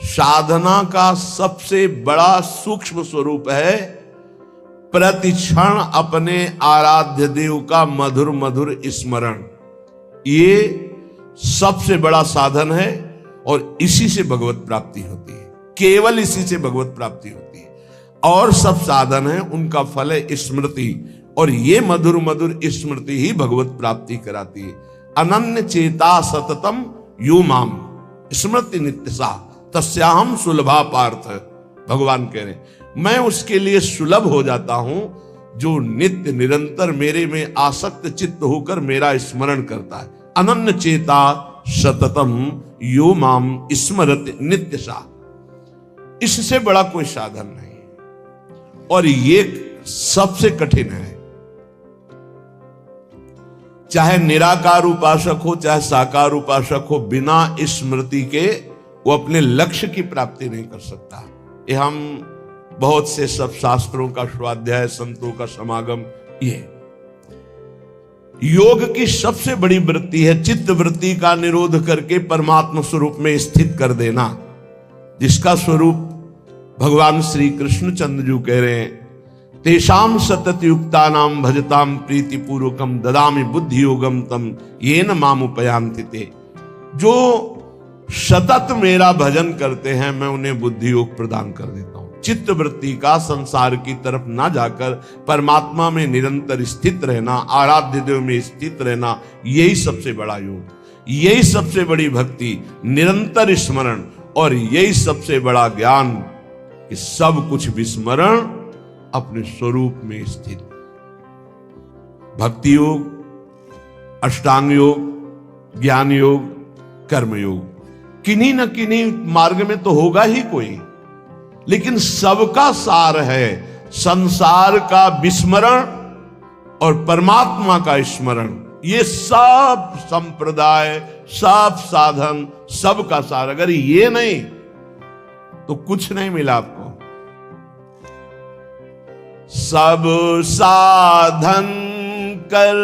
साधना का सबसे बड़ा सूक्ष्म स्वरूप है प्रतिक्षण अपने आराध्य देव का मधुर मधुर स्मरण। ये सबसे बड़ा साधन है और इसी से भगवत प्राप्ति होती है, केवल इसी से भगवत प्राप्ति होती है। और सब साधन है उनका फल है स्मृति, और ये मधुर मधुर स्मृति ही भगवत प्राप्ति कराती है। अनन्य चेता सततम यो माम स्मृति नित्यसा तस्याहम सुलभा पार्थ। भगवान कह रहे मैं उसके लिए सुलभ हो जाता हूं जो नित्य निरंतर मेरे में आसक्त चित्त होकर मेरा स्मरण करता है। अनन्य चेता सततम यो माम स्मरति नित्यसा, इससे बड़ा कोई साधन नहीं और ये सबसे कठिन है। चाहे निराकार उपासक हो चाहे साकार उपासक हो, बिना स्मृति के वो अपने लक्ष्य की प्राप्ति नहीं कर सकता। ये हम बहुत से सब शास्त्रों का स्वाध्याय, संतों का समागम, ये योग की सबसे बड़ी वृत्ति है चित्त वृत्ति का निरोध करके परमात्मा स्वरूप में स्थित कर देना, जिसका स्वरूप भगवान श्री कृष्ण चंद्र कह रहे हैं तेषाम सतत युक्ता नाम भजताम प्रीति पूर्वकम ददामि बुद्धि योगम तम येन माम उपयांति ते। जो सतत मेरा भजन करते हैं मैं उन्हें बुद्धि योग प्रदान कर देता हूं। चित्त वृत्ति का संसार की तरफ ना जाकर परमात्मा में निरंतर स्थित रहना, आराध्य देव में स्थित रहना, यही सबसे बड़ा योग, यही सबसे बड़ी भक्ति, निरंतर स्मरण, और यही सबसे बड़ा ज्ञान कि सब कुछ विस्मरण अपने स्वरूप में स्थित। भक्ति योग, अष्टांग योग, ज्ञान योग, कर्म योग, किन्हीं न किन्हीं मार्ग में तो होगा ही कोई, लेकिन सबका सार है संसार का विस्मरण और परमात्मा का स्मरण। ये सब संप्रदाय, सब साधन, सबका सार, अगर ये नहीं तो कुछ नहीं मिला आपको। सब साधन कर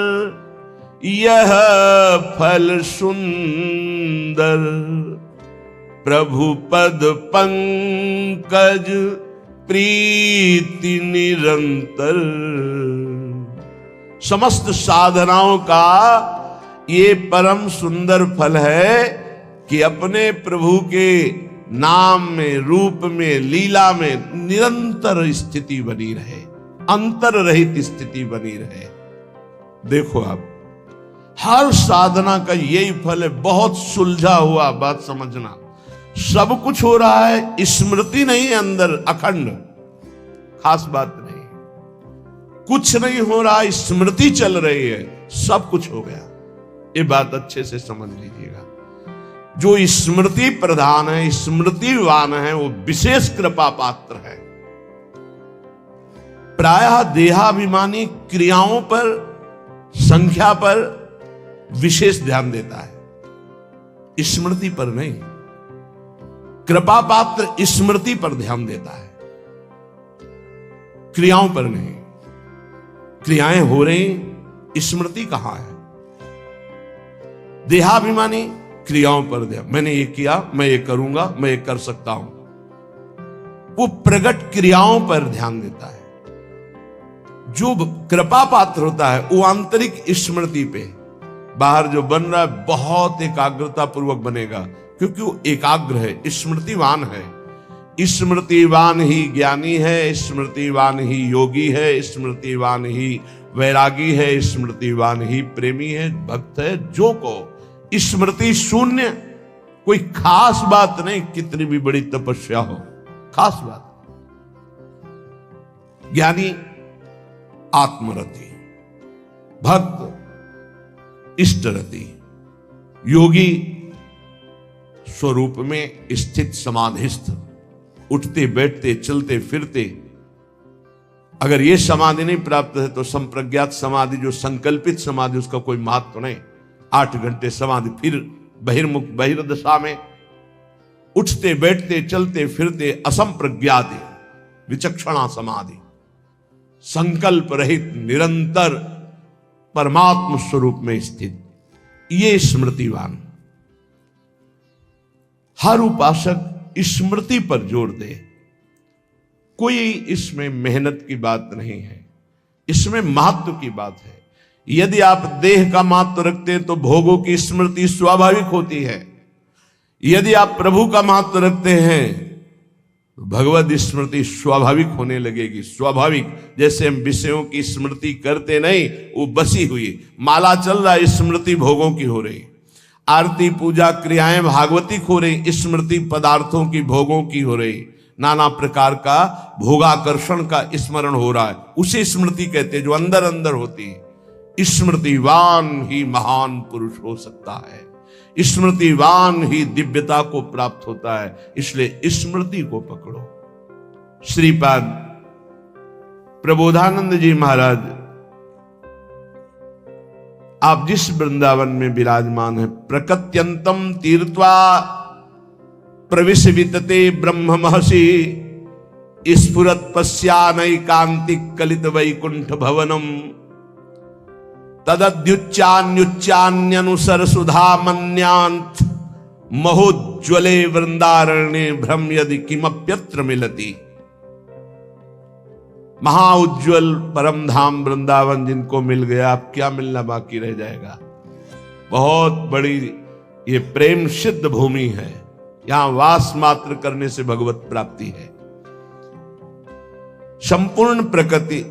यह फल सुंदर, प्रभु पद पंकज प्रीति निरंतर। समस्त साधनाओं का ये परम सुंदर फल है कि अपने प्रभु के नाम में, रूप में, लीला में निरंतर स्थिति बनी रहे, अंतर रहित स्थिति बनी रहे। देखो आप हर साधना का यही फल है। बहुत सुलझा हुआ बात समझना, सब कुछ हो रहा है, स्मृति नहीं है अंदर अखंड, खास बात नहीं, कुछ नहीं हो रहा, स्मृति चल रही है, सब कुछ हो गया। ये बात अच्छे से समझ लीजिएगा। जो स्मृति प्रधान है, स्मृतिवान है, वो विशेष कृपा पात्र है। प्रायः देहाभिमानी क्रियाओं पर, संख्या पर विशेष ध्यान देता है, स्मृति पर नहीं। कृपा पात्र स्मृति पर ध्यान देता है, क्रियाओं पर नहीं। क्रियाएं हो रही, स्मृति कहां है? देहाभिमानी क्रियाओं पर ध्यान, मैंने ये किया, मैं ये करूंगा, मैं ये कर सकता हूं, वो प्रकट क्रियाओं पर ध्यान देता है। जो कृपा पात्र होता है वो आंतरिक स्मृति पे, बाहर जो बन रहा है बहुत एकाग्रता पूर्वक बनेगा, क्योंकि वो एकाग्र है, स्मृतिवान है। स्मृतिवान ही ज्ञानी है, स्मृतिवान ही योगी है, स्मृतिवान ही वैरागी है, स्मृतिवान ही प्रेमी है, भक्त है। जो को स्मृति शून्य कोई खास बात नहीं, कितनी भी बड़ी तपस्या हो, खास बात। ज्ञानी आत्मरति, भक्त इष्टरति, योगी स्वरूप में स्थित समाधिस्थ, उठते बैठते चलते फिरते। अगर यह समाधि नहीं प्राप्त है तो संप्रज्ञात समाधि, जो संकल्पित समाधि, उसका कोई महत्व नहीं। 8 घंटे समाधि, फिर बहिर्मुख बहिर्दशा में उठते बैठते चलते फिरते असंप्रज्ञात विचक्षणा समाधि, संकल्प रहित निरंतर परमात्म स्वरूप में स्थित, ये स्मृतिवान। हर उपासक स्मृति पर जोर दे। कोई इसमें मेहनत की बात नहीं है, इसमें महत्व की बात है। यदि आप देह का महत्व रखते हैं तो भोगों की स्मृति स्वाभाविक होती है। यदि आप प्रभु का महत्व रखते हैं तो भगवत स्मृति स्वाभाविक होने लगेगी। स्वाभाविक, जैसे हम विषयों की स्मृति करते नहीं, वो बसी हुई माला चल रहा है, स्मृति भोगों की हो रही। आरती पूजा क्रियाएं भागवतिक हो रही, स्मृति पदार्थों की भोगों की हो रही। नाना प्रकार का भोगाकर्षण का स्मरण हो रहा है, उसे स्मृति कहते हैं, जो अंदर अंदर होती है। स्मृतिवान ही महान पुरुष हो सकता है, स्मृतिवान ही दिव्यता को प्राप्त होता है। इसलिए स्मृति को पकड़ो। श्रीपाद प्रबोधानंद जी महाराज, आप जिस वृंदावन में विराजमान है, प्रकत्यंतम तीर्थवा प्रविश वितते ब्रह्म महर्षि स्फुरत पश्यानैकांतिक कलित वैकुंठ भवनम तदद्युच्चान्युच्चान्यनुसर सुधा मन्यांत महोज्वले वृंदारण्ये भ्रम यदि किमप्यत्र मिलति। महाउज्ज्वल परम धाम वृंदावन जिनको मिल गया, अब क्या मिलना बाकी रह जाएगा। बहुत बड़ी ये प्रेम सिद्ध भूमि है, यहां वास मात्र करने से भगवत प्राप्ति है। संपूर्ण प्रकृति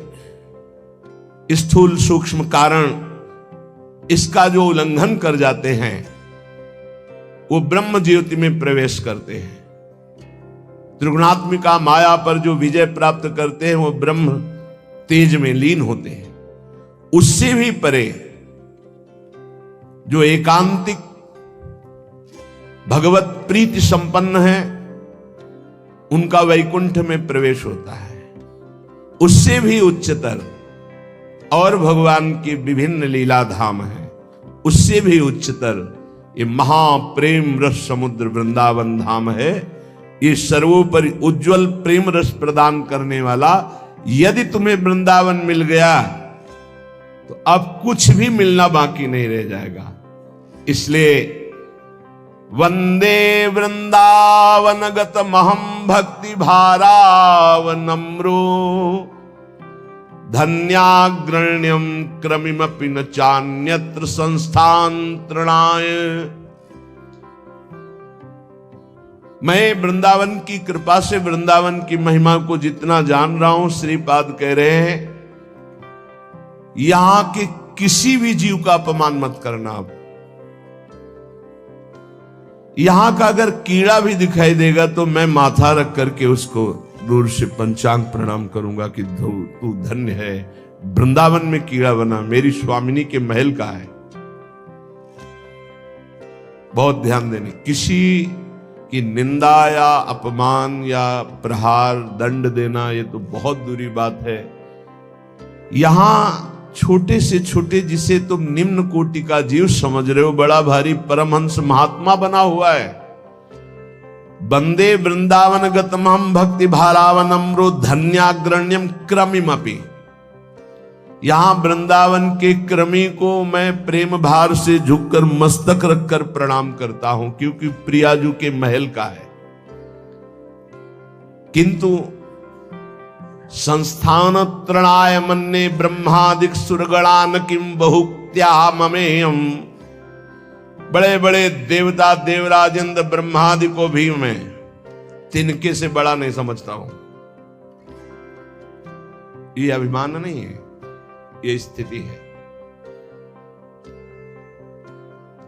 स्थूल सूक्ष्म कारण इसका जो उल्लंघन कर जाते हैं वो ब्रह्म ज्योति में प्रवेश करते हैं। त्रिगुणात्मिका माया पर जो विजय प्राप्त करते हैं वो ब्रह्म तेज में लीन होते हैं। उससे भी परे जो एकांतिक भगवत प्रीति संपन्न है उनका वैकुंठ में प्रवेश होता है। उससे भी उच्चतर और भगवान की विभिन्न लीला धाम है, उससे भी उच्चतर ये महाप्रेम रस समुद्र वृंदावन धाम है। ये सर्वोपरि उज्जवल प्रेम रस प्रदान करने वाला। यदि तुम्हें वृंदावन मिल गया तो अब कुछ भी मिलना बाकी नहीं रह जाएगा। इसलिए वंदे वृंदावनगत महम भक्ति भारावनम्रो धन्याग्रण्यम क्रमिमपि न चान्यत्र संस्थांतरणाय। मैं वृंदावन की कृपा से वृंदावन की महिमा को जितना जान रहा हूं, श्रीपाद कह रहे हैं यहां के किसी भी जीव का अपमान मत करना। आप यहां का अगर कीड़ा भी दिखाई देगा तो मैं माथा रख करके उसको दूर से पंचांग प्रणाम करूंगा कि तू धन्य है, वृंदावन में कीड़ा बना, मेरी स्वामिनी के महल का है। बहुत ध्यान देने, किसी की निंदा या अपमान या प्रहार दंड देना ये तो बहुत दूरी बात है। यहां छोटे से छोटे जिसे तुम निम्न कोटि का जीव समझ रहे हो, बड़ा भारी परमहंस महात्मा बना हुआ है। वंदे वृंदावन गतमहम भक्ति भारावनम्रो धन्याग्रण्यम क्रमिमपि। यहां वृंदावन के क्रमी को मैं प्रेम भार से झुककर मस्तक रखकर प्रणाम करता हूं, क्योंकि प्रियाजू के महल का है। किंतु संस्थान त्रणाय मन्ने ब्रह्मादिक सुरगणान किम बहुक्त्या ममेयम। बड़े बड़े देवता देवराज इंद्र ब्रह्मादि को भी मैं तिनके से बड़ा नहीं समझता हूं। ये अभिमान नहीं है, ये स्थिति है।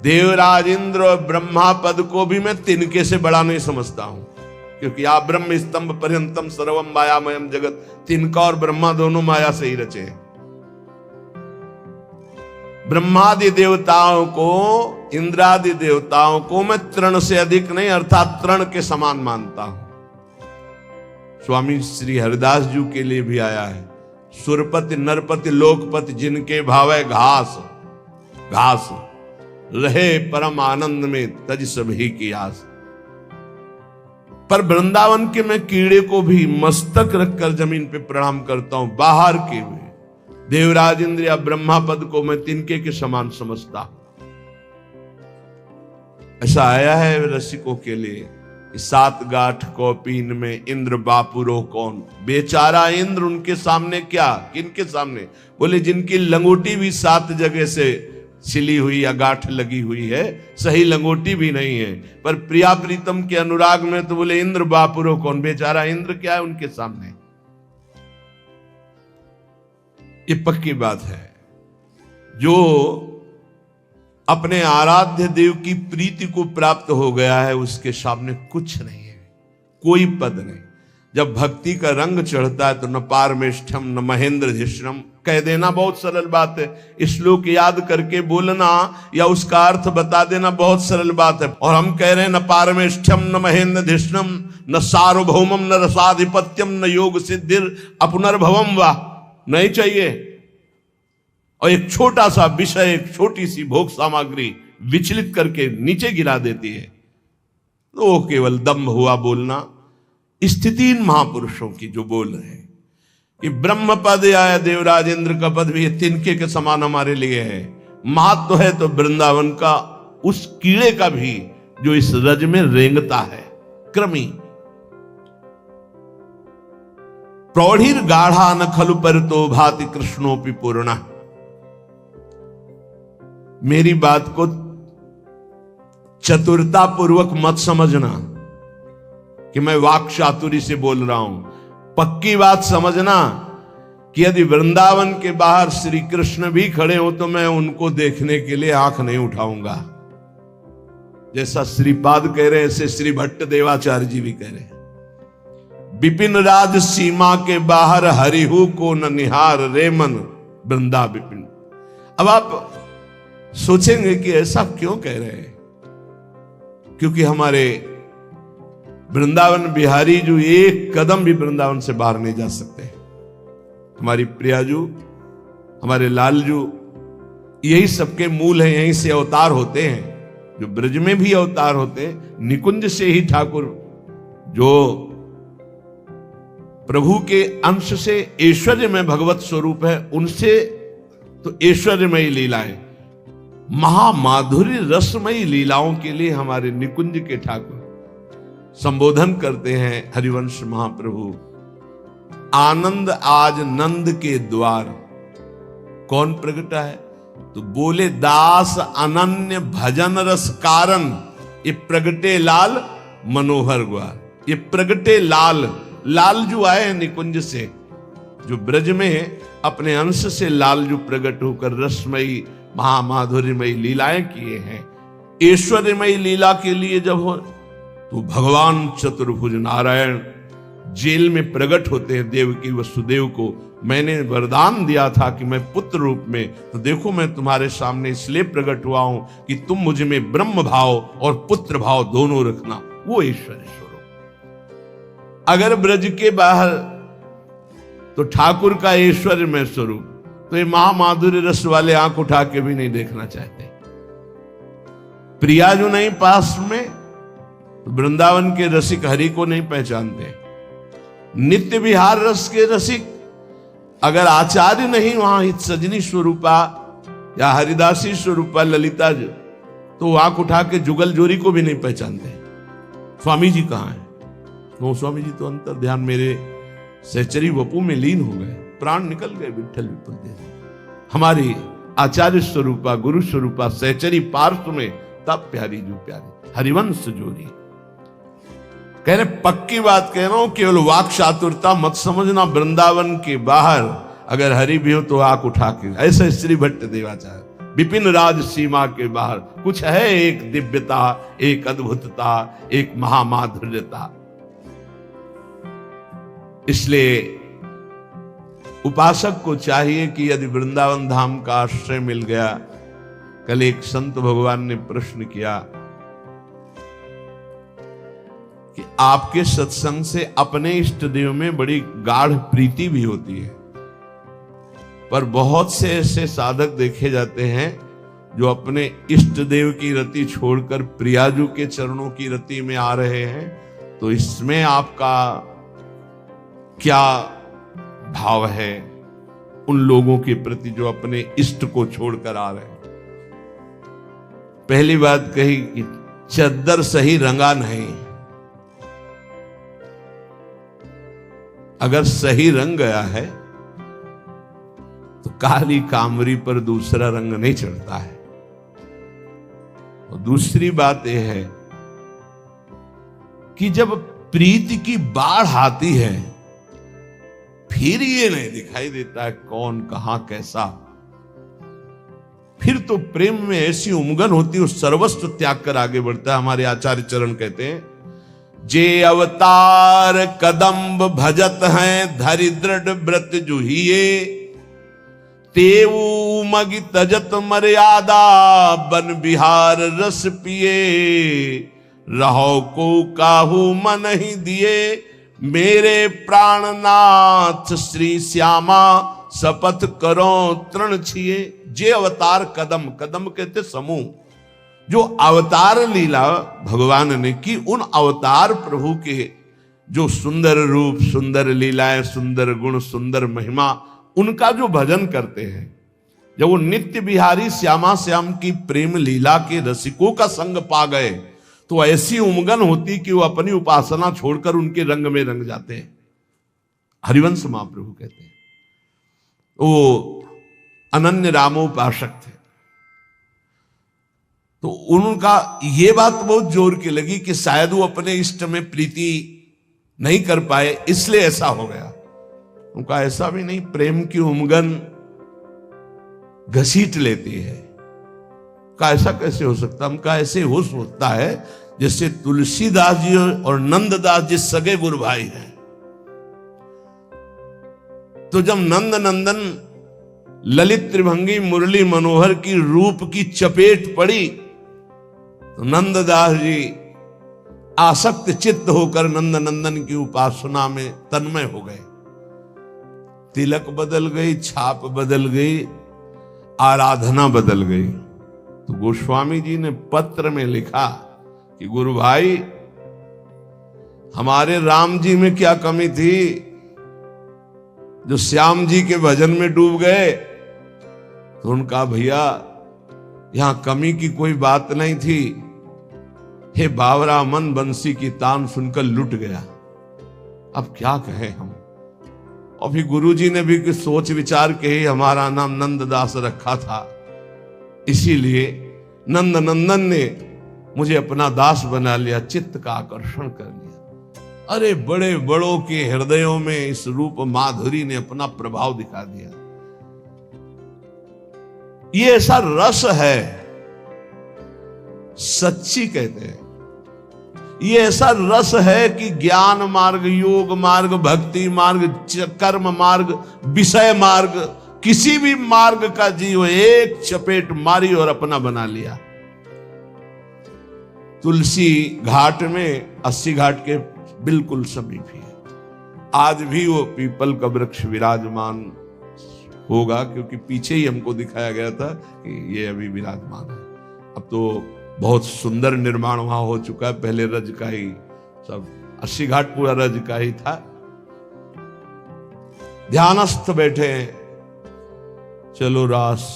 देवराज इंद्र और ब्रह्मा पद को भी मैं तिनके से बड़ा नहीं समझता हूं, क्योंकि आप ब्रह्म स्तंभ पर्यंतम सर्वम मायामयम जगत, तिनका और ब्रह्मा दोनों माया से ही रचे हैं। ब्रह्मादि देवताओं को, इंद्रादि देवताओं को मैं तृण से अधिक नहीं अर्थात तृण के समान मानता हूं। स्वामी श्री हरिदास जी के लिए भी आया है, सुरपति नरपति लोकपति जिनके भावे घास घास रहे परम आनंद में तज सभी की आस। पर वृंदावन के मैं कीड़े को भी मस्तक रखकर जमीन पे प्रणाम करता हूं। बाहर के भी देवराज इंद्र या ब्रह्मा पद को मैं तिनके के समान समझता हूं। ऐसा आया है रसिकों के लिए, कि 7 गांठ कौपीन में इंद्र बापुरो कौन। बेचारा इंद्र उनके सामने क्या, किनके सामने? बोले जिनकी लंगोटी भी 7 जगह से सिली हुई या गांठ लगी हुई है, सही लंगोटी भी नहीं है, पर प्रिया प्रीतम के अनुराग में तो बोले इंद्र बापुरो कौन। बेचारा इंद्र क्या है उनके सामने। ये पक्की बात है। जो अपने आराध्य देव की प्रीति को प्राप्त हो गया है, उसके सामने कुछ नहीं है, कोई पद नहीं। जब भक्ति का रंग चढ़ता है तो न पारमेष्ठम न महेंद्र धिष्णम कह देना बहुत सरल बात है। श्लोक याद करके बोलना या उसका अर्थ बता देना बहुत सरल बात है। और हम कह रहे हैं न पारमेष्ठम न महेंद्र धिष्णम न सार्वभौमम न रसाधिपत्यम न योग सिद्धिर अपुनर्भवम वा। नहीं चाहिए। और एक छोटा सा विषय, एक छोटी सी भोग सामग्री विचलित करके नीचे गिरा देती है, तो वो केवल दम्भ हुआ बोलना। स्थितिहीन महापुरुषों की जो बोल रहे हैं कि ब्रह्म पद या देवराज इंद्र का पद भी तिनके के समान हमारे लिए है। महत्व है तो वृंदावन का उस कीड़े का भी जो इस रज में रेंगता है। क्रमी प्रौढ़िर गाढ़ा न खलु पर तो भाति कृष्णोपि पूर्णा। मेरी बात को चतुरता पूर्वक मत समझना कि मैं वाक चातुरी से बोल रहा हूं। पक्की बात समझना कि यदि वृंदावन के बाहर श्री कृष्ण भी खड़े हो तो मैं उनको देखने के लिए आंख नहीं उठाऊंगा। जैसा श्रीपाद कह रहे ऐसे श्री भट्ट देवाचार्य जी भी कह रहे हैं। विपिन राज सीमा के बाहर हरिहु को न निहार रे मन वृंदा विपिन। अब आप सोचेंगे कि ऐसा क्यों कह रहे हैं, क्योंकि हमारे वृंदावन बिहारी जो एक कदम भी वृंदावन से बाहर नहीं जा सकते। हमारी प्रियाजू, हमारे लालजू, यही सबके मूल हैं, यहीं से अवतार होते हैं। जो ब्रज में भी अवतार होते हैं, निकुंज से ही ठाकुर जो प्रभु के अंश से ऐश्वर्य में भगवत स्वरूप है, उनसे तो ऐश्वर्यमयी लीलाएं, महामाधुर्य रसमयी लीलाओं के लिए हमारे निकुंज के ठाकुर संबोधन करते हैं। हरिवंश महाप्रभु आनंद आज नंद के द्वार। कौन प्रगटा है? तो बोले दास अनन्य भजन रस कारण। ये प्रगटे लाल मनोहर ग्वार। ये प्रगटे लाल, लाल जो आए हैं निकुंज से, जो ब्रज में अपने अंश से लाल जो प्रकट होकर रसमयी महामाधुर्यमयी लीलाएं किए हैं। ऐश्वर्यमयी लीला के लिए जब हो तो भगवान चतुर्भुज नारायण जेल में प्रकट होते हैं देवकी वसुदेव को। मैंने वरदान दिया था कि मैं पुत्र रूप में, तो देखो मैं तुम्हारे सामने इसलिए प्रकट हुआ हूं कि तुम मुझ में ब्रह्म भाव और पुत्र भाव दोनों रखना। वो ऐश्वर्य स्वरूप। अगर ब्रज के बाहर तो ठाकुर का ऐश्वर्य में स्वरूप, तो ये महामाधुर्य रस वाले आंख उठा के भी नहीं देखना चाहते। प्रिया जो नहीं पास में, तो वृंदावन के रसिक हरि को नहीं पहचानते। नित्य विहार रस के रसिक अगर आचार्य नहीं वहां हित सजनी स्वरूपा या हरिदासी स्वरूपा ललिता जी, तो आंख उठा के जुगल जोरी को भी नहीं पहचानते। स्वामी जी कहां है? वो स्वामी जी तो अंतर ध्यान मेरे सहचरी वपू में लीन हो गए, प्राण निकल गए विठ्ठल विपुल देव। हमारी आचार्य स्वरूपा गुरु स्वरूपा सहचरी पार्श्व में तब प्यारी जो प्यारी हरिवंश जोरी। कह रहे पक्की बात कह रहा हूं, केवल वाक चातुरता मत समझना। वृंदावन के बाहर अगर हरि भी हो तो आंख उठा के, ऐसे श्री भट्ट देवाचार्य। विपिन राज सीमा के बाहर कुछ है, एक दिव्यता, एक अद्भुतता, एक महामाधुर्यता। इसलिए उपासक को चाहिए कि यदि वृंदावन धाम का आश्रय मिल गया। कल एक संत भगवान ने प्रश्न किया कि आपके सत्संग से अपने इष्ट देव में बड़ी गाढ़ प्रीति भी होती है, पर बहुत से ऐसे साधक देखे जाते हैं जो अपने इष्ट देव की रति छोड़कर प्रियाजू के चरणों की रति में आ रहे हैं। तो इसमें आपका क्या भाव है उन लोगों के प्रति जो अपने इष्ट को छोड़कर आ रहे हैं? पहली बात कही कि चद्दर सही रंगा नहीं, अगर सही रंग गया है तो काली कामरी पर दूसरा रंग नहीं चढ़ता है। और दूसरी बात यह है कि जब प्रीति की बाढ़ आती है फिर ये नहीं दिखाई देता है कौन कहां कैसा। फिर तो प्रेम में ऐसी उमगन होती है, सर्वस्व त्याग कर आगे बढ़ता है। हमारे आचार्य चरण कहते हैं, जे अवतार कदम्ब भजत हैं धरि दृढ़ व्रत जुहिए, तेऊ मगि तजत मर्यादा बन बिहार रस पिए, रहो को काहू मन ही दिए, मेरे प्राणनाथ श्री श्यामा शपथ करो तृण छिए। जे अवतार कदम, कदम कहते समूह, जो अवतार लीला भगवान ने की, उन अवतार प्रभु के जो सुंदर रूप, सुंदर लीलाएं, सुंदर गुण, सुंदर महिमा, उनका जो भजन करते हैं, जब वो नित्य बिहारी श्यामा श्याम की प्रेम लीला के रसिकों का संग पा गए तो ऐसी उमगन होती कि वो अपनी उपासना छोड़कर उनके रंग में रंग जाते हैं। हरिवंश महाप्रभु कहते हैं वो अनन्य रामोपासक थे। तो उनका ये बात बहुत जोर की लगी कि शायद वो अपने इष्ट में प्रीति नहीं कर पाए, इसलिए ऐसा हो गया। उनका ऐसा भी नहीं, प्रेम की उमगन घसीट लेती है। का ऐसा कैसे हो सकता? उनका ऐसे हो सकता है जैसे तुलसीदास जी और नंददास जी सगे गुरु भाई हैं। तो जब नंद नंदन ललित त्रिभंगी मुरली मनोहर की रूप की चपेट पड़ी तो नंददास जी आसक्त चित्त होकर नंद नंदन की उपासना में तन्मय हो गए। तिलक बदल गई, छाप बदल गई, आराधना बदल गई। तो गोस्वामी जी ने पत्र में लिखा कि गुरु भाई, हमारे राम जी में क्या कमी थी जो श्याम जी के भजन में डूब गए? तो उनका भैया यहां कमी की कोई बात नहीं थी। हे बावरा मन बंसी की तान सुनकर लुट गया। अब क्या कहें हम। और फिर गुरु जी ने भी कुछ सोच विचार के ही हमारा नाम नंददास रखा था, इसीलिए नंद नंदन ने मुझे अपना दास बना लिया, चित्त का आकर्षण कर लिया। अरे बड़े बड़ों के हृदयों में इस रूप माधुरी ने अपना प्रभाव दिखा दिया। ये ऐसा रस है, सच्ची कहते हैं, ये ऐसा रस है कि ज्ञान मार्ग, योग मार्ग, भक्ति मार्ग, कर्म मार्ग, विषय मार्ग, किसी भी मार्ग का जीव एक चपेट मारी और अपना बना लिया। तुलसी घाट में 80 घाट के बिल्कुल समीप ही है। आज भी वो पीपल का वृक्ष विराजमान होगा, क्योंकि पीछे ही हमको दिखाया गया था कि ये अभी विराजमान है। अब तो बहुत सुंदर निर्माण वहां हो चुका है, पहले रज का ही सब 80 घाट पूरा रज का ही था। ध्यानस्थ बैठे हैं, चलो रास,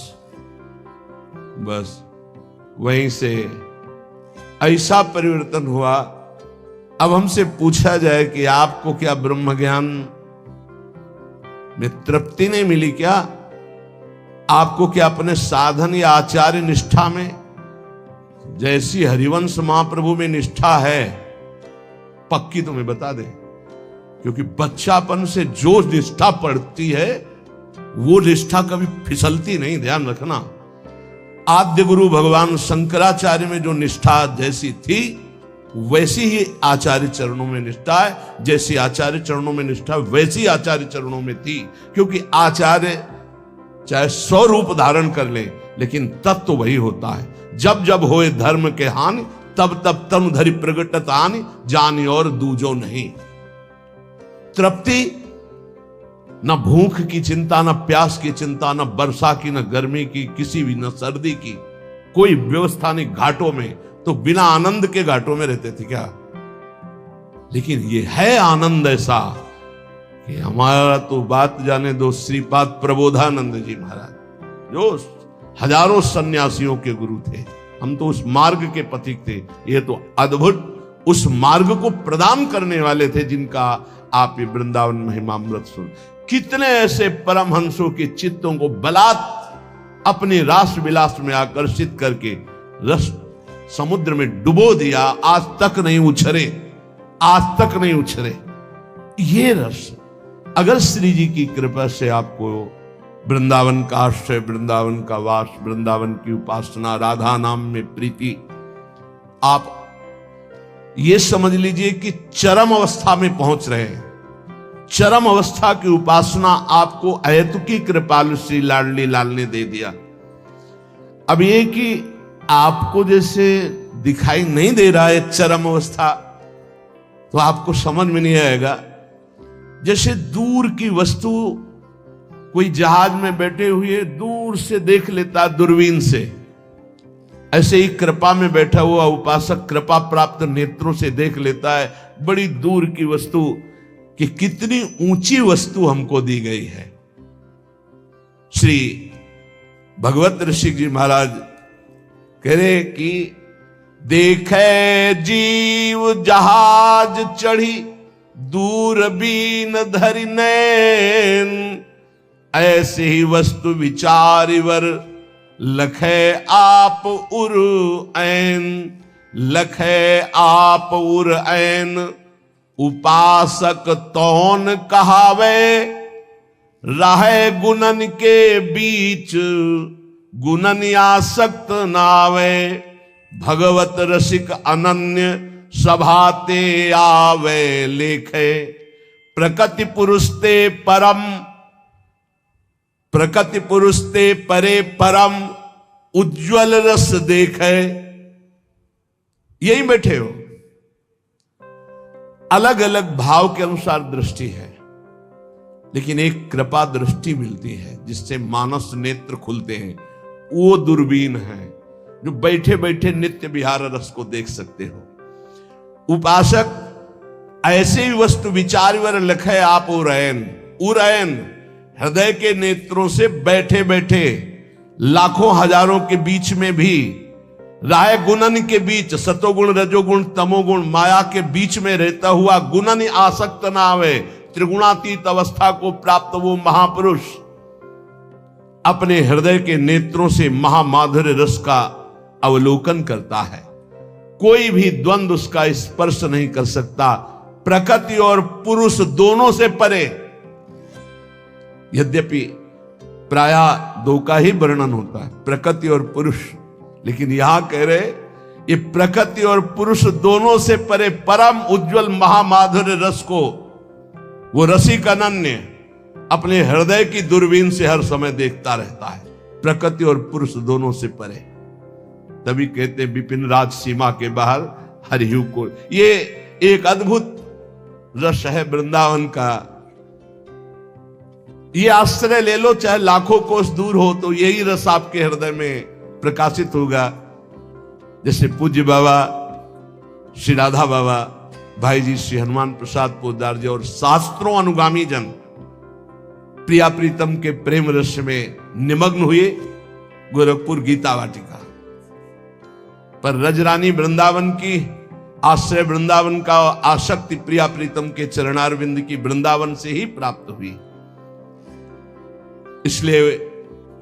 बस वहीं से ऐसा परिवर्तन हुआ। अब हमसे पूछा जाए कि आपको क्या ब्रह्म ज्ञान में तृप्ति नहीं मिली क्या? आपको क्या अपने साधन या आचार्य निष्ठा में जैसी हरिवंश महाप्रभु में निष्ठा है पक्की, तुम्हें बता दे, क्योंकि बच्चापन से जो निष्ठा पड़ती है वो निष्ठा कभी फिसलती नहीं, ध्यान रखना। आद्य गुरु भगवान शंकराचार्य में जो निष्ठा जैसी थी वैसी ही आचार्य चरणों में निष्ठा है, जैसी आचार्य चरणों में निष्ठा वैसी आचार्य चरणों में थी। क्योंकि आचार्य चाहे 100 रूप धारण कर ले, लेकिन तत्व तो वही होता है। जब जब होए धर्म के हानि, तब तब तनु धरि प्रगटत आनि, जानि और दूजो नहीं। तृप्ति, न भूख की चिंता, न प्यास की चिंता, न वर्षा की, न गर्मी की, किसी भी, न सर्दी की, कोई व्यवस्था नहीं। घाटों में तो बिना आनंद के घाटों में रहते थे क्या? लेकिन ये है आनंद ऐसा कि हमारा तो बात जाने दो, श्रीपाद प्रबोधानंद जी महाराज जो हजारों सन्यासियों के गुरु थे, हम तो उस मार्ग के पथिक थे। ये तो अद्भुत उस मार्ग को प्रदान करने वाले थे जिनका आप ये वृंदावन महिमामृत सुन। कितने ऐसे परमहंसों के चित्तों को बलात् अपनी रास विलास में आकर्षित करके रस समुद्र में डुबो दिया, आज तक नहीं उछरे, आज तक नहीं उछरे। ये रस अगर श्री जी की कृपा से आपको वृंदावन का आश्रय, वृंदावन का वास, वृंदावन की उपासना, राधा नाम में प्रीति, आप ये समझ लीजिए कि चरम अवस्था में पहुंच रहे हैं। चरम अवस्था की उपासना आपको अहेतुकी कृपालु श्री लाडली लाल ने दे दिया। अब ये कि आपको जैसे दिखाई नहीं दे रहा है चरम अवस्था, तो आपको समझ में नहीं आएगा। जैसे दूर की वस्तु कोई जहाज में बैठे हुए दूर से देख लेता दूरबीन से, ऐसे ही कृपा में बैठा हुआ उपासक कृपा प्राप्त नेत्रों से देख लेता है बड़ी दूर की वस्तु कि कितनी ऊंची वस्तु हमको दी गई है। श्री भगवत ऋषि जी महाराज कह रहे कि देखे जीव जहाज चढ़ी दूरबीन धरि नैन, ऐसे ही वस्तु विचारिवर लखे आप उर ऐन, लखे आप उर ऐन। उपासक तौन कहावे रहे गुणन के बीच, गुणन आसक्त नावे। भगवत रसिक अनन्य सभाते आवे लेखे, प्रकृति पुरुषते परम, प्रकृति पुरुषते परे परम, उज्ज्वल रस देखे। यही बैठे हो, अलग अलग भाव के अनुसार दृष्टि है, लेकिन एक कृपा दृष्टि मिलती है जिससे मानस नेत्र खुलते हैं। वो दूरबीन है जो बैठे बैठे नित्य विहार रस को देख सकते हो। उपासक ऐसे ही वस्तु विचारवर लखे आप उरैन, उरैन हृदय के नेत्रों से बैठे बैठे लाखों हजारों के बीच में भी, राय गुणन के बीच, सतोगुण रजोगुण तमोगुण माया के बीच में रहता हुआ गुणन आसक्त ना आवे। त्रिगुणातीत अवस्था को प्राप्त वो महापुरुष अपने हृदय के नेत्रों से महामाधुर्य रस का अवलोकन करता है। कोई भी द्वंद्व उसका स्पर्श नहीं कर सकता। प्रकृति और पुरुष दोनों से परे, यद्यपि प्रायः दो का ही वर्णन होता है, प्रकृति और पुरुष, लेकिन यहां कह रहे ये प्रकृति और पुरुष दोनों से परे परम उज्जवल महामाधुर्य रस को वो रसिक अनन्य अपने हृदय की दूरबीन से हर समय देखता रहता है। प्रकृति और पुरुष दोनों से परे, तभी कहते विपिन राज सीमा के बाहर हरिहु को। ये एक अद्भुत रस है वृंदावन का। ये आश्रय ले लो, चाहे लाखों कोस दूर हो, तो यही रस आपके हृदय में प्रकाशित होगा। जैसे पूज्य बाबा श्री राधा बाबा, भाई जी श्री हनुमान प्रसाद पोद्दार जी और शास्त्रों अनुगामी जन प्रिया प्रीतम के प्रेम रस में निमग्न हुए गोरखपुर गीता वाटिका पर। रजरानी वृंदावन की आश्रय, वृंदावन का आसक्ति प्रिया प्रीतम के चरणारविंद की वृंदावन से ही प्राप्त हुई। इसलिए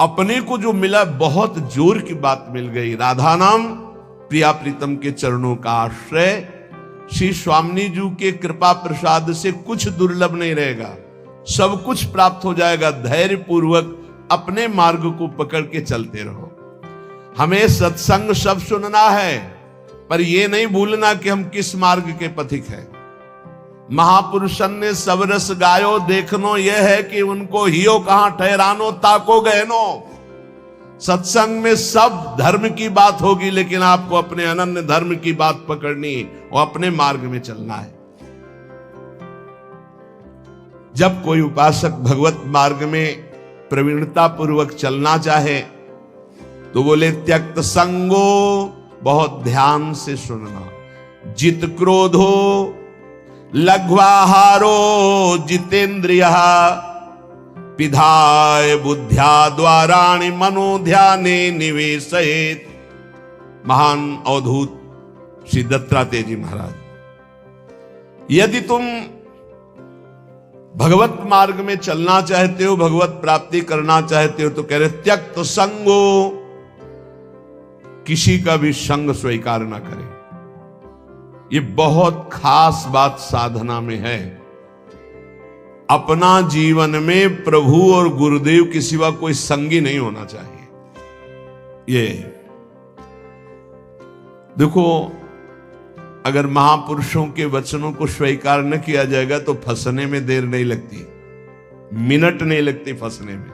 अपने को जो मिला बहुत जोर की बात मिल गई। राधा नाम प्रिया प्रीतम के चरणों का आश्रय, श्री स्वामी जी के कृपा प्रसाद से कुछ दुर्लभ नहीं रहेगा, सब कुछ प्राप्त हो जाएगा। धैर्य पूर्वक अपने मार्ग को पकड़ के चलते रहो। हमें सत्संग सब सुनना है, पर यह नहीं भूलना कि हम किस मार्ग के पथिक हैं। महापुरुषन ने सब रस गायो देखनो, यह है कि उनको हियो कहां ठहरानो ताको गहनो। सत्संग में सब धर्म की बात होगी, लेकिन आपको अपने अनन्य धर्म की बात पकड़नी और अपने मार्ग में चलना है। जब कोई उपासक भगवत मार्ग में प्रवीणता पूर्वक चलना चाहे तो बोले त्यक्त संगो, बहुत ध्यान से सुनना। जित क्रोधो लघ्वाहारो जितेंद्रिय, पिधाय बुद्ध्या द्वाराणि मनो ध्याने निवेशयेत्। महान अवधूत श्री दत्तात्रेय जी महाराज, यदि तुम भगवत मार्ग में चलना चाहते हो, भगवत प्राप्ति करना चाहते हो, तो कह रहे त्यक्त संगो, किसी का भी संग स्वीकार ना करें। ये बहुत खास बात साधना में है। अपना जीवन में प्रभु और गुरुदेव के सिवा कोई संगी नहीं होना चाहिए। ये देखो, अगर महापुरुषों के वचनों को स्वीकार न किया जाएगा तो फंसने में देर नहीं लगती, मिनट नहीं लगती फंसने में,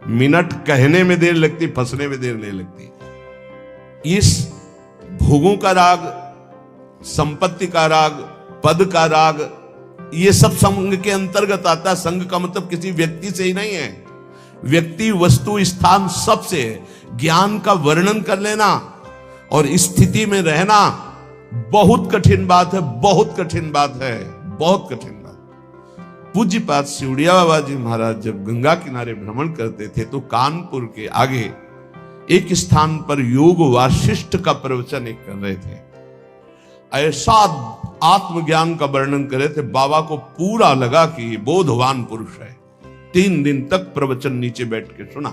मिनट कहने में देर लगती, फंसने में देर नहीं लगती। इस भोगों का राग, संपत्ति का राग, पद का राग, ये सब संग के अंतर्गत आता है। संग का मतलब किसी व्यक्ति से ही नहीं है, व्यक्ति, वस्तु, स्थान सबसे है। ज्ञान का वर्णन कर लेना और स्थिति में रहना बहुत कठिन बात है, बहुत कठिन बात है, बहुत कठिन बात। पूज्यपाद सिवड़िया बाबा जी महाराज जब गंगा किनारे भ्रमण करते थे तो कानपुर के आगे एक स्थान पर योग वासिष्ठ का प्रवचन एक कर रहे थे। ऐसा आत्मज्ञान का वर्णन कर रहे थे, बाबा को पूरा लगा कि ये बोधवान पुरुष है। 3 दिन तक प्रवचन नीचे बैठ के सुना,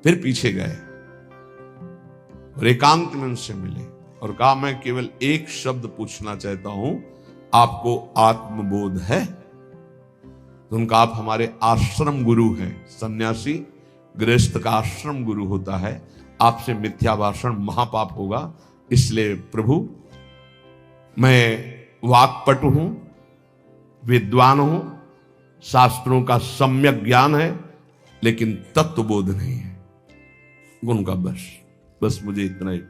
फिर पीछे गए और एकांत में उनसे मिले और कहा, मैं केवल एक शब्द पूछना चाहता हूं, आपको आत्मबोध है? तो उनका, आप हमारे आश्रम गुरु हैं। सन्यासी गृहस्थ का आश्रम गुरु होता है, आपसे मिथ्या भाषण महापाप होगा, इसलिए प्रभु मैं वाक्पटु हूं, विद्वान हूं, शास्त्रों का सम्यक ज्ञान है, लेकिन तत्वबोध नहीं है। उनका बस मुझे इतना ही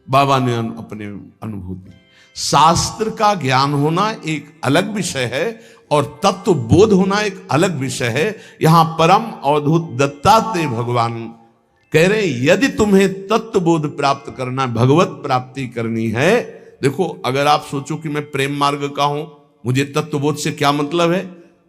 बाबा ने अपने अनुभूति, शास्त्र का ज्ञान होना एक अलग विषय है और तत्व बोध होना एक अलग विषय है। यहां परम अवधूत दत्तात्रेय भगवान कह रहे, यदि तुम्हें तत्व बोध प्राप्त करना, भगवत प्राप्ति करनी है, देखो, अगर आप सोचो कि मैं प्रेम मार्ग का हूं, मुझे तत्वबोध से क्या मतलब है,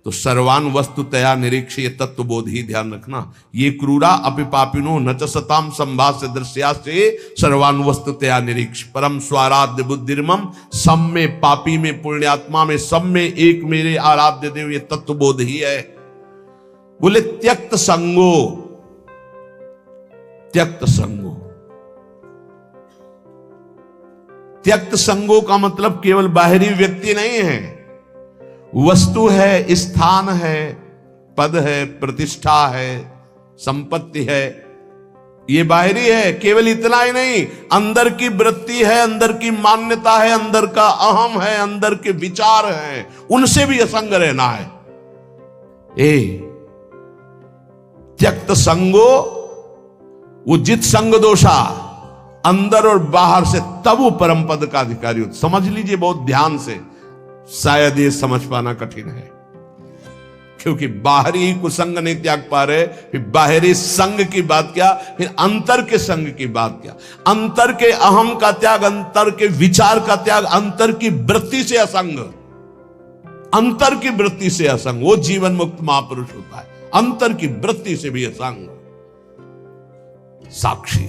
तो सर्वान वस्तुतया निरीक्ष, ये तत्वबोध ही ध्यान रखना। ये क्रूरा अपि पापिनो न च सताम संभाष्य दृश्या से सर्वान वस्तुतया निरीक्ष, परम स्वाराध्य बुद्धिर्मम, सब में, पापी में, पुण्यात्मा में, सब में एक मेरे आराध्य देव, ये तत्वबोध ही है। बोले त्यक्त संगो, त्यक्त संगो। त्यक्त संगो का मतलब केवल बाहरी व्यक्ति नहीं है, वस्तु है, स्थान है, पद है, प्रतिष्ठा है, संपत्ति है, ये बाहरी है। केवल इतना ही नहीं, अंदर की वृत्ति है, अंदर की मान्यता है, अंदर का अहम है, अंदर के विचार हैं, उनसे भी असंग रहना है। त्यक्त संगो, वो जित संग दोषा, अंदर और बाहर से, तब वो परम पद का अधिकारी हो। समझ लीजिए बहुत ध्यान से, शायद ये समझ पाना कठिन है, क्योंकि बाहरी कुसंग नहीं त्याग पा रहे, फिर बाहरी संग की बात क्या, फिर अंतर के संग की बात क्या। अंतर के अहम का त्याग, अंतर के विचार का त्याग, अंतर की वृत्ति से असंग, अंतर की वृत्ति से असंग, वो जीवन मुक्त महापुरुष होता है। अंतर की वृत्ति से भी असंग, साक्षी,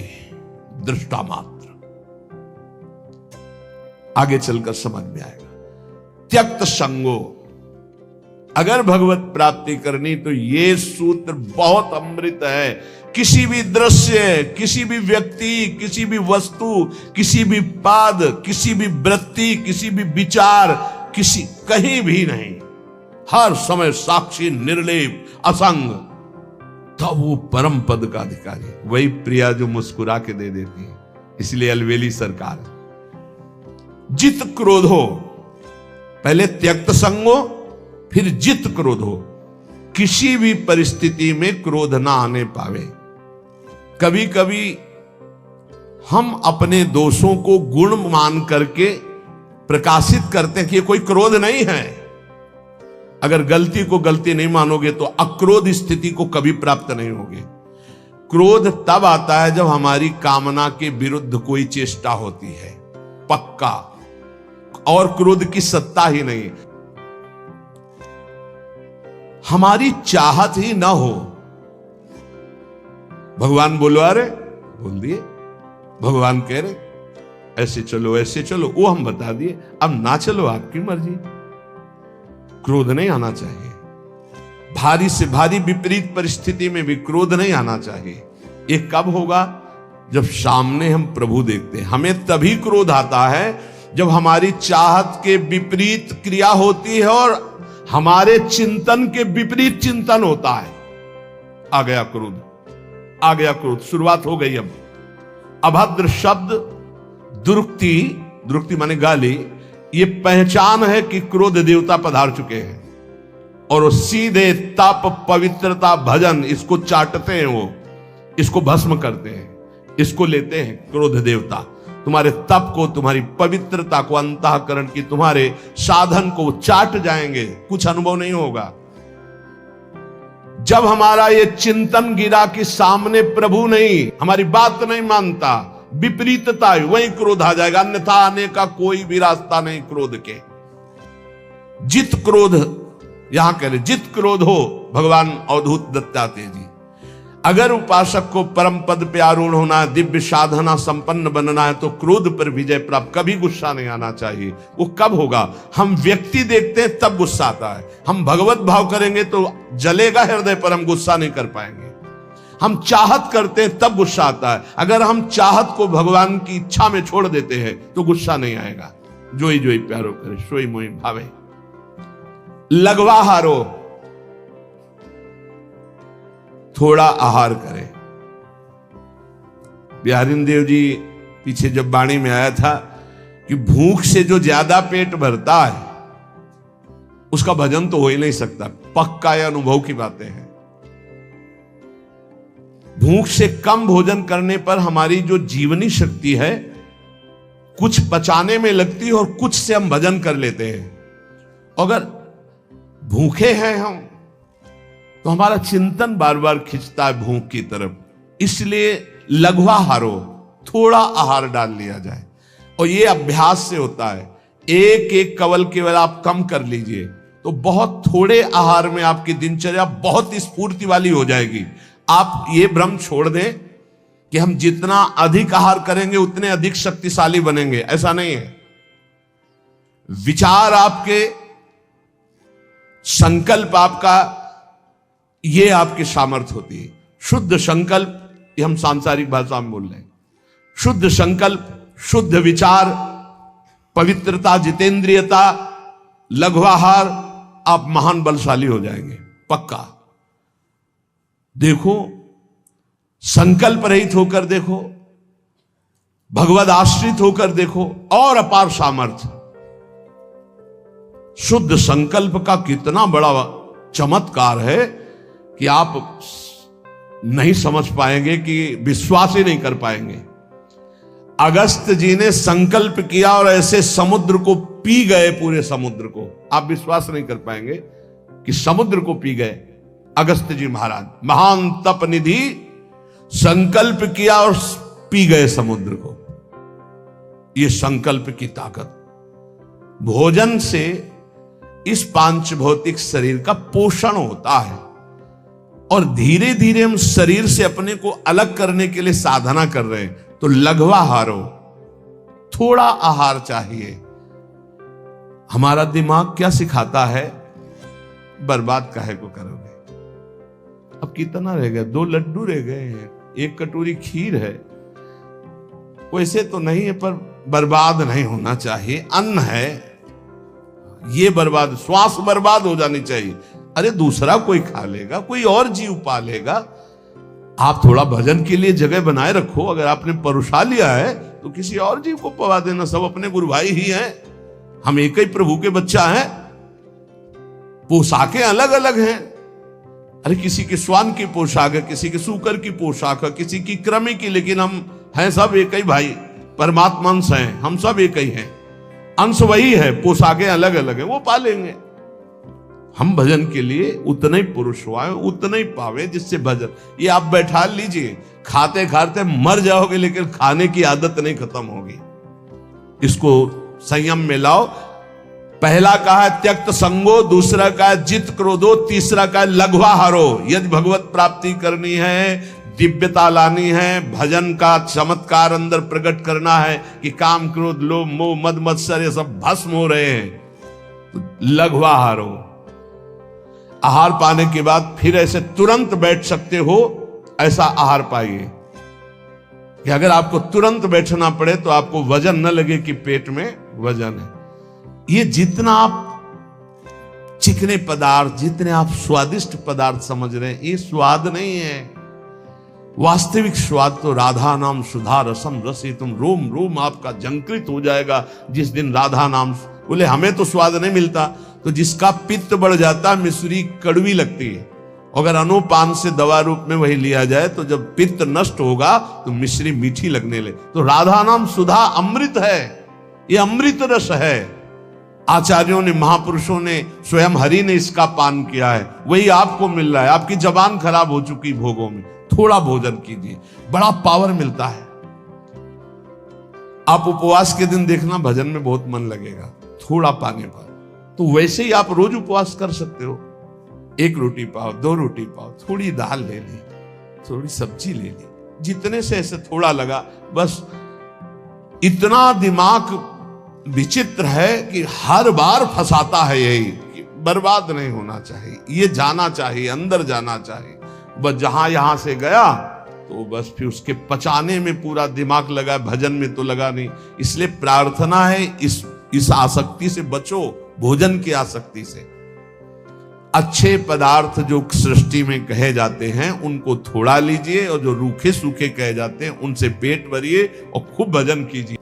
दृष्टा मात्र। आगे चलकर समझ में आएगा। त्यक्त संगो, अगर भगवत प्राप्ति करनी तो ये सूत्र बहुत अमृत है। किसी भी दृश्य, किसी भी व्यक्ति, किसी भी वस्तु, किसी भी पाद, किसी भी वृत्ति, किसी भी विचार, किसी, कहीं भी नहीं, हर समय साक्षी, निर्लेप, असंग, तब वो परम पद का अधिकारी। वही प्रिया जो मुस्कुरा के दे देती है। इसलिए अलवेली सरकार, जित क्रोधो, पहले त्यक्त संगो, फिर जित क्रोधो, किसी भी परिस्थिति में क्रोध ना आने पावे। कभी कभी हम अपने दोषों को गुण मान करके प्रकाशित करते हैं कि ये कोई क्रोध नहीं है। अगर गलती को गलती नहीं मानोगे तो अक्रोध स्थिति को कभी प्राप्त नहीं होगी। क्रोध तब आता है जब हमारी कामना के विरुद्ध कोई चेष्टा होती है, पक्का, और क्रोध की सत्ता ही नहीं, हमारी चाहत ही ना हो। भगवान बोलवा रहे, बोल दिए, भगवान कह रहे ऐसे चलो, ऐसे चलो, वो हम बता दिए, अब ना चलो, आपकी मर्जी। क्रोध नहीं आना चाहिए। भारी से भारी विपरीत परिस्थिति में भी क्रोध नहीं आना चाहिए। ये कब होगा? जब सामने हम प्रभु देखते हैं। हमें तभी क्रोध आता है जब हमारी चाहत के विपरीत क्रिया होती है और हमारे चिंतन के विपरीत चिंतन होता है। आ गया क्रोध, आ गया क्रोध, शुरुआत हो गई। अब अभद्र शब्द, दुरुक्ति, दुरुक्ति माने गाली, ये पहचान है कि क्रोध देवता पधार चुके हैं। और वो सीधे तप, पवित्रता, भजन, इसको चाटते हैं, वो इसको भस्म करते हैं, इसको लेते हैं। क्रोध देवता तुम्हारे तप को, तुम्हारी पवित्रता को, अंतःकरण की तुम्हारे साधन को चाट जाएंगे, कुछ अनुभव नहीं होगा। जब हमारा ये चिंतन गिरा कि सामने प्रभु नहीं, हमारी बात नहीं मानता, विपरीतता है, वहीं क्रोध आ जाएगा। अन्यथा आने का कोई भी रास्ता नहीं क्रोध के। जित क्रोध, यहां कह रहे जित क्रोध हो, भगवान अवधूत दत्तात्रेय जी। अगर उपासक को परम पद पे आरूढ़ होना है, दिव्य साधना संपन्न बनना है, तो क्रोध पर विजय प्राप्त, कभी गुस्सा नहीं आना चाहिए। वो कब होगा? हम व्यक्ति देखते हैं तब गुस्सा आता है। हम भगवत भाव करेंगे तो जलेगा हृदय पर, हम गुस्सा नहीं कर पाएंगे। हम चाहत करते हैं तब गुस्सा आता है। अगर हम चाहत को भगवान की इच्छा में छोड़ देते हैं तो गुस्सा नहीं आएगा। जोई जोई प्यारो करे, सोई मोई भावे। लगवा हारो, थोड़ा आहार करें। बिहारी देव जी पीछे जब वाणी में आया था कि भूख से जो ज्यादा पेट भरता है उसका भजन तो हो ही नहीं सकता। पक्का यह अनुभव की बातें हैं। भूख से कम भोजन करने पर हमारी जो जीवनी शक्ति है कुछ पचाने में लगती है और कुछ से हम भजन कर लेते हैं। अगर भूखे हैं हम तो हमारा चिंतन बार बार खिंचता है भूख की तरफ। इसलिए लघवा हारो, थोड़ा आहार डाल लिया जाए। और ये अभ्यास से होता है। एक एक कवल केवल आप कम कर लीजिए तो बहुत थोड़े आहार में आपकी दिनचर्या बहुत स्फूर्ति वाली हो जाएगी। आप ये भ्रम छोड़ दें कि हम जितना अधिक आहार करेंगे उतने अधिक शक्तिशाली बनेंगे, ऐसा नहीं है। विचार आपके, संकल्प आपका, ये आपकी सामर्थ्य होती है। शुद्ध संकल्प, ये हम सांसारिक भाषा में बोल रहे हैं। शुद्ध संकल्प, शुद्ध विचार, पवित्रता, जितेंद्रियता, लघुआहार, आप महान बलशाली हो जाएंगे पक्का। देखो, संकल्प रहित होकर देखो, भगवद आश्रित होकर देखो, और अपार सामर्थ्य। शुद्ध संकल्प का कितना बड़ा चमत्कार है कि आप नहीं समझ पाएंगे, कि विश्वास ही नहीं कर पाएंगे। अगस्त जी ने संकल्प किया और ऐसे समुद्र को पी गए, पूरे समुद्र को। आप विश्वास नहीं कर पाएंगे कि समुद्र को पी गए अगस्त जी महाराज। महान तप निधि, संकल्प किया और पी गए समुद्र को। यह संकल्प की ताकत। भोजन से इस पांच भौतिक शरीर का पोषण होता है और धीरे धीरे हम शरीर से अपने को अलग करने के लिए साधना कर रहे हैं। तो लघवा हारो, थोड़ा आहार चाहिए। हमारा दिमाग क्या सिखाता है? बर्बाद काहे को करोगे? अब कितना रह गया? 2 लड्डू रह गए हैं, 1 कटोरी खीर है। वैसे तो नहीं है पर बर्बाद नहीं होना चाहिए। अन्न है, ये बर्बाद, श्वास बर्बाद हो जानी चाहिए। अरे दूसरा कोई खा लेगा, कोई और जीव पा लेगा। आप थोड़ा भजन के लिए जगह बनाए रखो। अगर आपने परुषा लिया है तो किसी और जीव को पवा देना। सब अपने गुरु भाई ही हैं, हम एक ही प्रभु के बच्चा हैं। पोशाकें अलग अलग हैं। अरे किसी के श्वान की पोशाक है, किसी के सूकर की पोशाक है, किसी की कृमि की, लेकिन हम हैं सब एक ही भाई। परमात्मा अंश हैं, हम सब एक ही हैं। अंश वही है, पोशाकें अलग अलग है, वो पालेंगे। हम भजन के लिए उतने ही पुरुष हुए, उतने ही पावे जिससे भजन। ये आप बैठा लीजिए, खाते खाते मर जाओगे लेकिन खाने की आदत नहीं खत्म होगी। इसको संयम में लाओ। पहला कहा है त्यक्त संगो, दूसरा कहा है जित क्रोधो, तीसरा कहा है लघवा हारो। यदि भगवत प्राप्ति करनी है, दिव्यता लानी है, भजन का चमत्कार अंदर प्रकट करना है कि काम क्रोध लोभ मोह मद मत्सर ये सब भस्म हो रहे हैं, तो लघवा हारो, आहार पाने के बाद फिर ऐसे तुरंत बैठ सकते हो, ऐसा आहार पाइए कि अगर आपको तुरंत बैठना पड़े तो आपको वजन न लगे कि पेट में वजन है। ये जितना आप चिकने पदार्थ, जितने आप स्वादिष्ट पदार्थ समझ रहे हैं, ये स्वाद नहीं है। वास्तविक स्वाद तो राधा नाम सुधा रसम रसितुम, रोम रोम आपका जंकृत हो जाएगा जिस दिन राधा नाम। बोले हमें तो स्वाद नहीं मिलता, तो जिसका पित्त बढ़ जाता मिश्री कड़वी लगती है, अगर अनुपान से दवा रूप में वही लिया जाए तो जब पित्त नष्ट होगा तो मिश्री मीठी लगने लगे। तो राधा नाम सुधा अमृत है, ये अमृत रस है। आचार्यों ने, महापुरुषों ने, स्वयं हरि ने इसका पान किया है, वही आपको मिल रहा है। आपकी जबान खराब हो चुकी भोगों में, थोड़ा भोजन कीजिए, बड़ा पावर मिलता है। आप उपवास के दिन देखना भजन में बहुत मन लगेगा थोड़ा पाने पर। तो वैसे ही आप रोज उपवास कर सकते हो, 1 रोटी पाओ, 2 रोटी पाओ, थोड़ी दाल ले ली, थोड़ी सब्जी ले ली, जितने से ऐसे थोड़ा लगा बस। इतना दिमाग विचित्र है कि हर बार फंसाता है यही कि बर्बाद नहीं होना चाहिए, ये जाना चाहिए, अंदर जाना चाहिए। बस जहां यहां से गया तो बस फिर उसके पचाने में पूरा दिमाग लगा, भजन में तो लगा नहीं। इसलिए प्रार्थना है इस आसक्ति से बचो, भोजन की आसक्ति से। अच्छे पदार्थ जो सृष्टि में कहे जाते हैं उनको थोड़ा लीजिए, और जो रूखे सूखे कहे जाते हैं उनसे पेट भरिए और खूब भजन कीजिए।